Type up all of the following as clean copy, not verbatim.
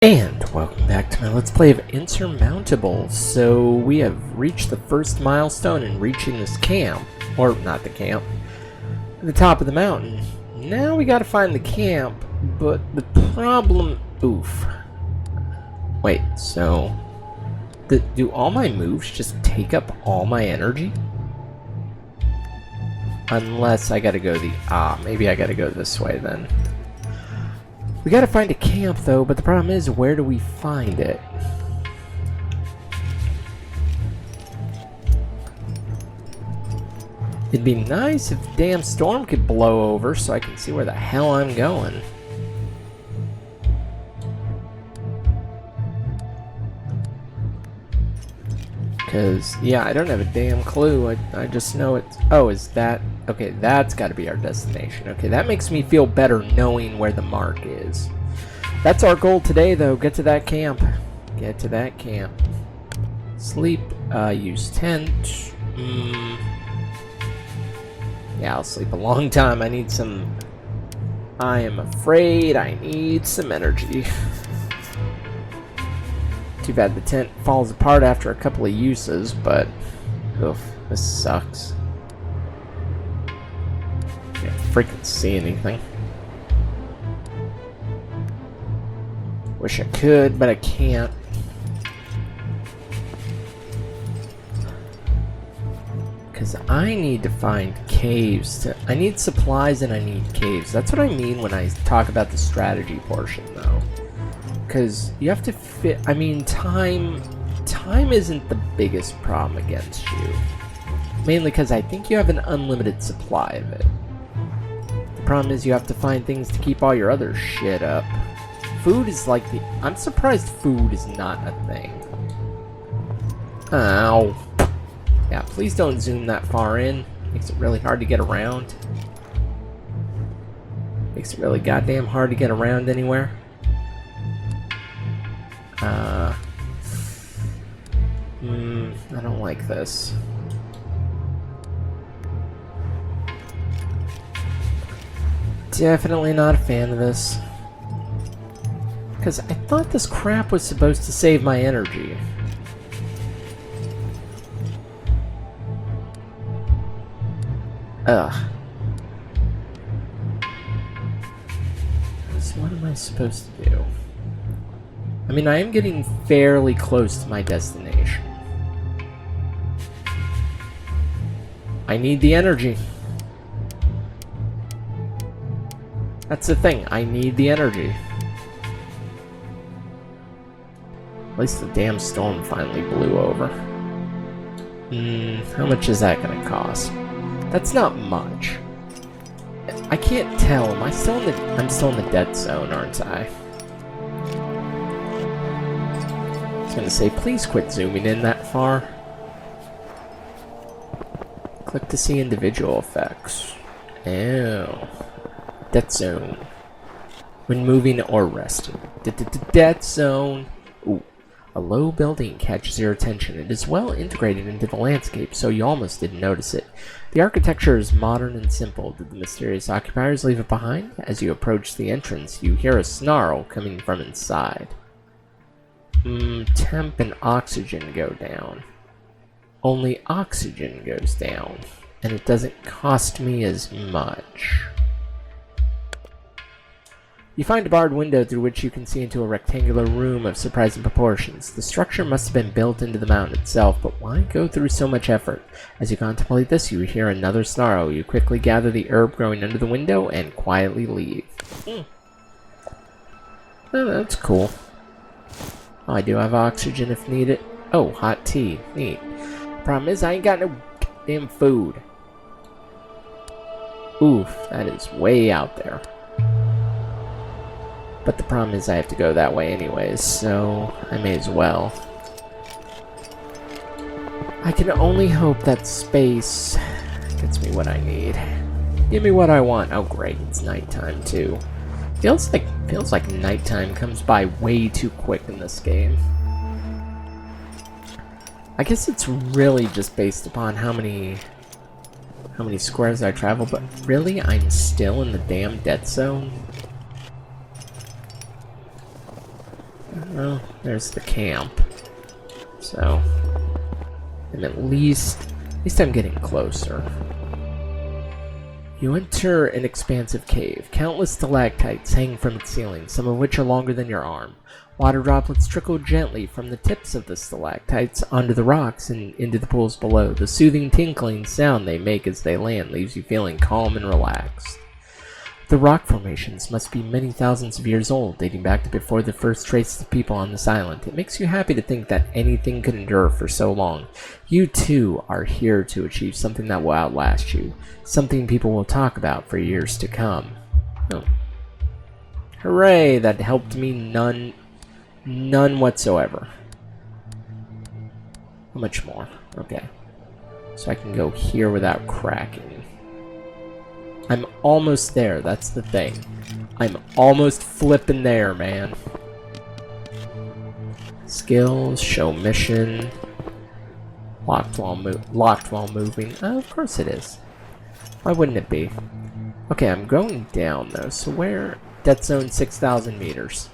And welcome back to my Let's Play of Insurmountable. So we have reached the first milestone in reaching this camp. Or, not the camp. The top of the mountain. Now we gotta find the camp, but the problem... Oof. Wait, so... do all my moves just take up all my energy? Unless I gotta go the... maybe I gotta go this way then. We gotta find a camp though, but the problem is, where do we find it? It'd be nice if the damn storm could blow over so I can see where the hell I'm going. Because, yeah, I don't have a damn clue. I just know it's... Oh, is that... Okay, that's got to be our destination. Okay, that makes me feel better knowing where the mark is. That's our goal today, though. Get to that camp. Get to that camp. Sleep. Use tent. Yeah, I'll sleep a long time. I need some... I am afraid I need some energy. Too bad the tent falls apart after a couple of uses, but... Oof, this sucks. Can't freaking see anything. Wish I could, but I can't. Because I need to find caves. I need supplies and I need caves. That's what I mean when I talk about the strategy portion, though. Because you have to fit... I mean, time isn't the biggest problem against you. Mainly because I think you have an unlimited supply of it. The problem is you have to find things to keep all your other shit up. Food is like the... I'm surprised food is not a thing. Ow. Yeah, please don't zoom that far in. Makes it really hard to get around. Makes it really goddamn hard to get around anywhere. I don't like this. Definitely not a fan of this. Because I thought this crap was supposed to save my energy. Ugh. So what am I supposed to do? I mean, I am getting fairly close to my destination. I need the energy. That's the thing, I need the energy. At least the damn storm finally blew over. How much is that gonna cost? That's not much. I can't tell, am I still in the... I'm still in the dead zone, aren't I? I was gonna say, please quit zooming in that far. Click to see individual effects. Ew. Dead zone. When moving or resting. Dead zone. Ooh. A low building catches your attention. It is well integrated into the landscape, so you almost didn't notice it. The architecture is modern and simple. Did the mysterious occupiers leave it behind? As you approach the entrance, you hear a snarl coming from inside. Temp and oxygen go down. Only oxygen goes down, and it doesn't cost me as much. You find a barred window through which you can see into a rectangular room of surprising proportions. The structure must have been built into the mountain itself, but why go through so much effort? As you contemplate this, you hear another snarl. You quickly gather the herb growing under the window and quietly leave. Oh, that's cool. Oh, I do have oxygen if needed. Oh, hot tea. Neat. Problem is, I ain't got no damn food. Oof, that is way out there. But the problem is I have to go that way anyways, so I may as well. I can only hope that space gets me what I need. Give me what I want. Oh great, it's nighttime too. Feels like nighttime comes by way too quick in this game. I guess it's really just based upon how many squares I travel, but really I'm still in the damn dead zone? Well, there's the camp. So, and at least I'm getting closer. You enter an expansive cave. Countless stalactites hang from its ceiling, some of which are longer than your arm. Water droplets trickle gently from the tips of the stalactites onto the rocks and into the pools below. The soothing tinkling sound they make as they land leaves you feeling calm and relaxed. The rock formations must be many thousands of years old, dating back to before the first traces of people on this island. It makes you happy to think that anything could endure for so long. You, too, are here to achieve something that will outlast you. Something people will talk about for years to come. Oh. Hooray, that helped me none whatsoever. How much more? Okay. So I can go here without cracking. I'm almost there, that's the thing. I'm almost flipping there, man. Skills, show mission. Locked while moving. Oh, of course it is. Why wouldn't it be? Okay, I'm going down though. So where? Death zone 6,000 meters.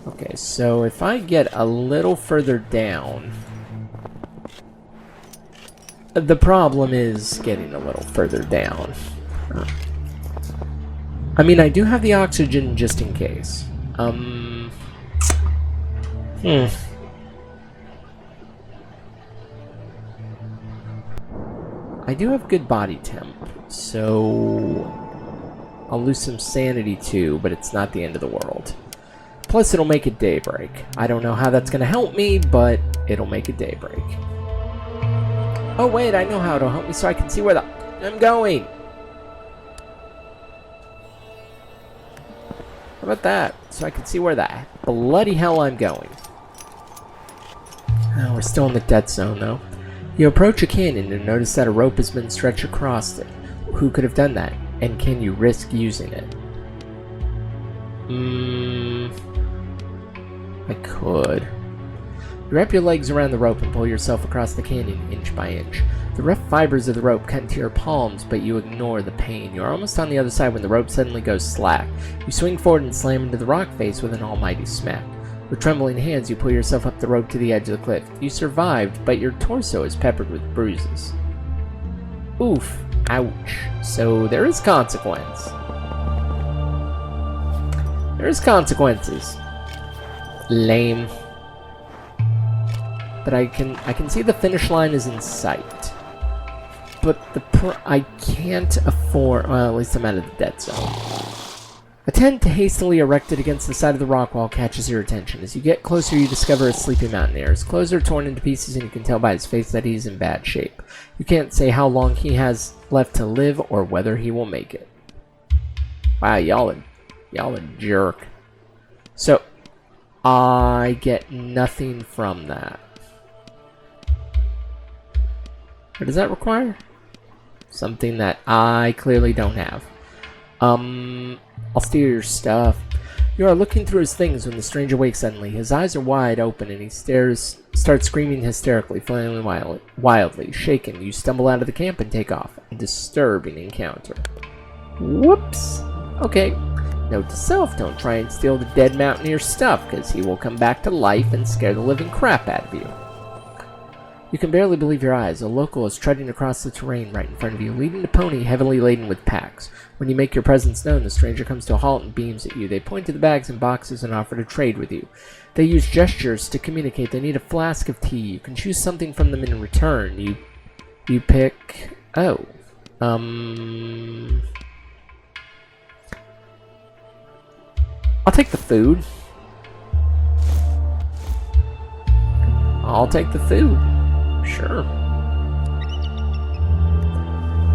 Okay, so if I get a little further down... The problem is getting a little further down. I mean, I do have the oxygen just in case. I do have good body temp, so I'll lose some sanity too, but it's not the end of the world. Plus, it'll make it daybreak. I don't know how that's going to help me, but it'll make it daybreak. Oh wait, I know how it'll help me so I can see where I'm going. How about that? So I can see where the bloody hell I'm going. Oh, we're still in the dead zone though. You approach a canyon and notice that a rope has been stretched across it. Who could have done that? And can you risk using it? I could. You wrap your legs around the rope and pull yourself across the canyon inch by inch. The rough fibers of the rope cut into your palms, but you ignore the pain. You're almost on the other side when the rope suddenly goes slack. You swing forward and slam into the rock face with an almighty smack. With trembling hands, you pull yourself up the rope to the edge of the cliff. You survived, but your torso is peppered with bruises. Oof. Ouch. So there is consequence. There is consequences. Lame. But I can see the finish line is in sight. But I can't afford... Well, at least I'm out of the dead zone. A tent hastily erected against the side of the rock wall catches your attention. As you get closer, you discover a sleepy mountaineer. His clothes are torn into pieces, and you can tell by his face that he's in bad shape. You can't say how long he has left to live or whether he will make it. Wow, y'all a jerk. So, I get nothing from that. What does that require? Something that I clearly don't have. I'll steal your stuff. You are looking through his things when the stranger wakes suddenly. His eyes are wide open and he starts screaming hysterically, flailing wildly. Shaken, you stumble out of the camp and take off. A disturbing encounter. Whoops. Okay. Note to self, don't try and steal the dead mountaineer's stuff, because he will come back to life and scare the living crap out of you. You can barely believe your eyes. A local is treading across the terrain right in front of you, leading a pony heavily laden with packs. When you make your presence known, the stranger comes to a halt and beams at you. They point to the bags and boxes and offer to trade with you. They use gestures to communicate. They need a flask of tea. You can choose something from them in return. You pick... Oh. I'll take the food. I'll take the food. Sure.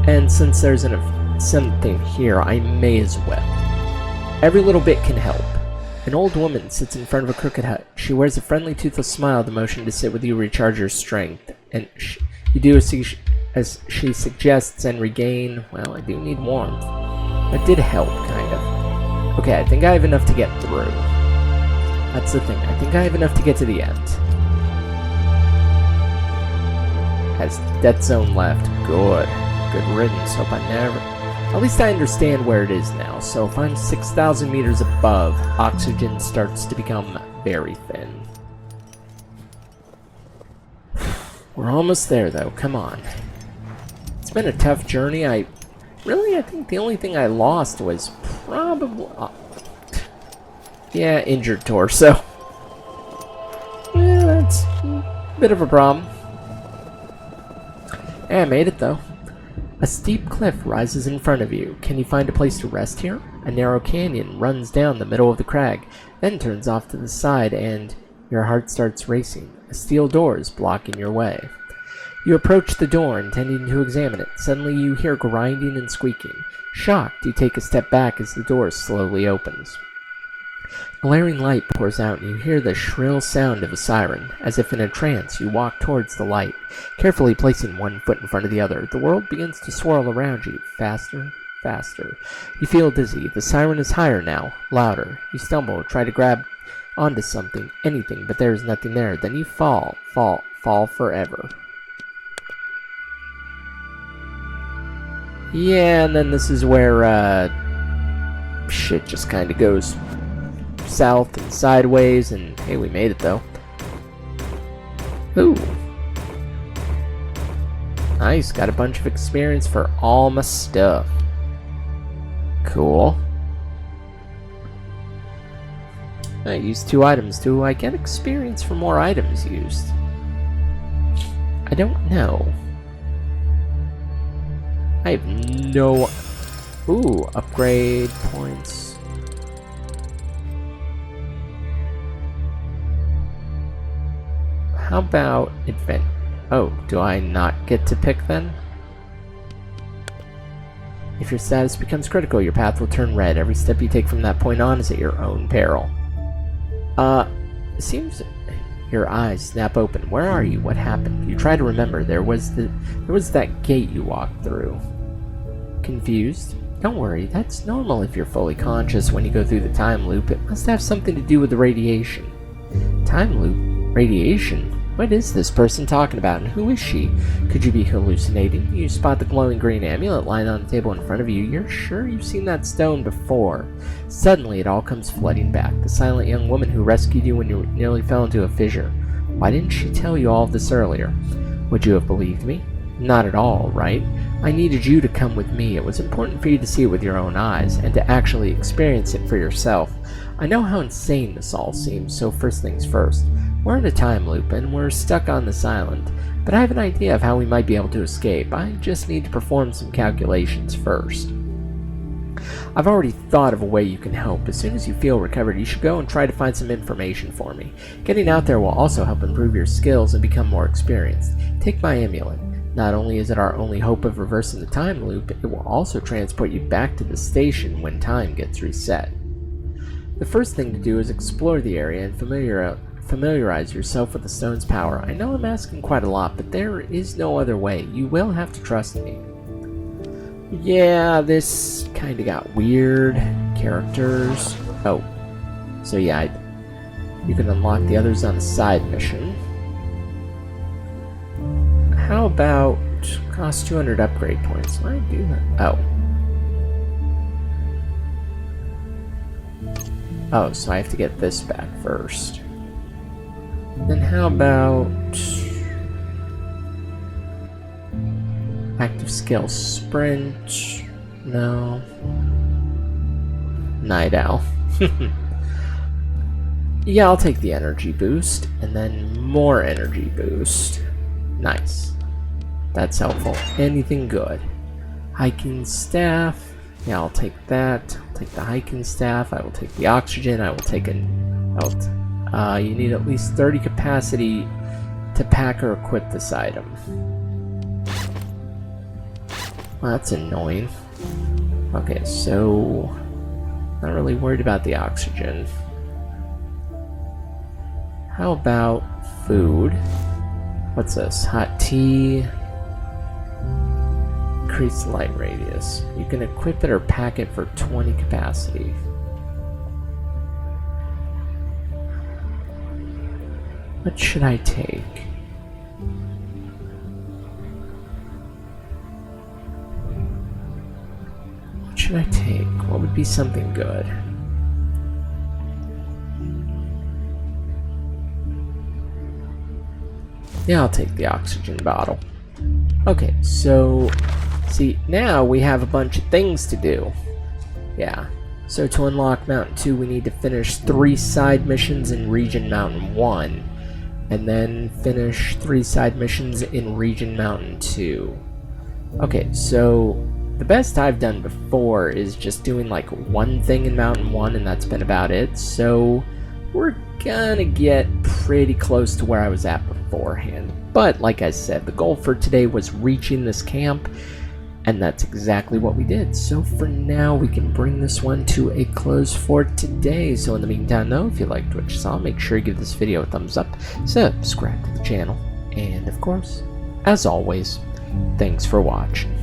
And since there's something here, I may as well. Every little bit can help. An old woman sits in front of a crooked hut. She wears a friendly, toothless smile, the motion to sit with you recharge your strength. And you do as she suggests and regain... Well, I do need warmth. That did help, kind of. Okay, I think I have enough to get through. That's the thing. I think I have enough to get to the end. Has death zone left. Good. Good riddance. Hope I never... At least I understand where it is now, so if I'm 6,000 meters above, oxygen starts to become very thin. We're almost there, though. Come on. It's been a tough journey. I think the only thing I lost was probably... yeah, injured torso. Yeah, that's a bit of a problem. Yeah, I made it, though. A steep cliff rises in front of you. Can you find a place to rest here? A narrow canyon runs down the middle of the crag, then turns off to the side, and your heart starts racing. A steel door is blocking your way. You approach the door, intending to examine it. Suddenly you hear grinding and squeaking. Shocked, you take a step back as the door slowly opens. Glaring light pours out, and you hear the shrill sound of a siren. As if in a trance, you walk towards the light, carefully placing one foot in front of the other. The world begins to swirl around you, faster, faster. You feel dizzy. The siren is higher now, louder. You stumble, try to grab onto something, anything, but there is nothing there. Then you fall forever. Yeah, and then this is where, shit just kind of goes south and sideways, and hey, we made it, though. Ooh. Nice, got a bunch of experience for all my stuff. Cool. I used 2 items. Do I get experience for more items used? I don't know. I have no... Ooh, upgrade points. How about advent? Oh, do I not get to pick then? If your status becomes critical, your path will turn red. Every step you take from that point on is at your own peril. It seems your eyes snap open. Where are you? What happened? You try to remember. There was that gate you walked through. Confused? Don't worry, that's normal if you're fully conscious when you go through the time loop. It must have something to do with the radiation. Time loop? Radiation? What is this person talking about, and who is she? Could you be hallucinating? You spot the glowing green amulet lying on the table in front of you. You're sure you've seen that stone before. Suddenly, it all comes flooding back. The silent young woman who rescued you when you nearly fell into a fissure. Why didn't she tell you all of this earlier? Would you have believed me? Not at all, right? I needed you to come with me. It was important for you to see it with your own eyes, and to actually experience it for yourself. I know how insane this all seems, so first things first. We're in a time loop, and we're stuck on this island, but I have an idea of how we might be able to escape. I just need to perform some calculations first. I've already thought of a way you can help. As soon as you feel recovered, you should go and try to find some information for me. Getting out there will also help improve your skills and become more experienced. Take my amulet. Not only is it our only hope of reversing the time loop, it will also transport you back to the station when time gets reset. The first thing to do is explore the area and familiarize yourself with the stone's power. I know I'm asking quite a lot, but there is no other way. You will have to trust me. Yeah, this kinda got weird. Characters. Oh. So yeah, you can unlock the others on a side mission. How about... cost 200 upgrade points. Why do that? Oh. Oh, so I have to get this back first. Then how about... active skill sprint? No. Night owl. Yeah, I'll take the energy boost, and then more energy boost. Nice. That's helpful. Anything good? Hiking staff. Yeah, I'll take that. I'll take the hiking staff. I will take the oxygen. I will take you need at least 30 capacity to pack or equip this item. Well, that's annoying. Okay, so... not really worried about the oxygen. How about food? What's this? Hot tea. Increase light radius. You can equip it or pack it for 20 capacity. What should I take? should I take? What would be something good? Yeah, I'll take the oxygen bottle. Okay, so see, now we have a bunch of things to do. Yeah. So to unlock Mountain 2, we need to finish 3 side missions in Region Mountain 1. And then finish 3 side missions in Region Mountain 2. Okay, so the best I've done before is just doing like one thing in Mountain 1, and that's been about it. So we're gonna get pretty close to where I was at beforehand. But like I said, the goal for today was reaching this camp, and that's exactly what we did. So for now, we can bring this one to a close for today. So in the meantime though, if you liked what you saw, make sure you give this video a thumbs up, subscribe to the channel, and of course, as always, thanks for watching.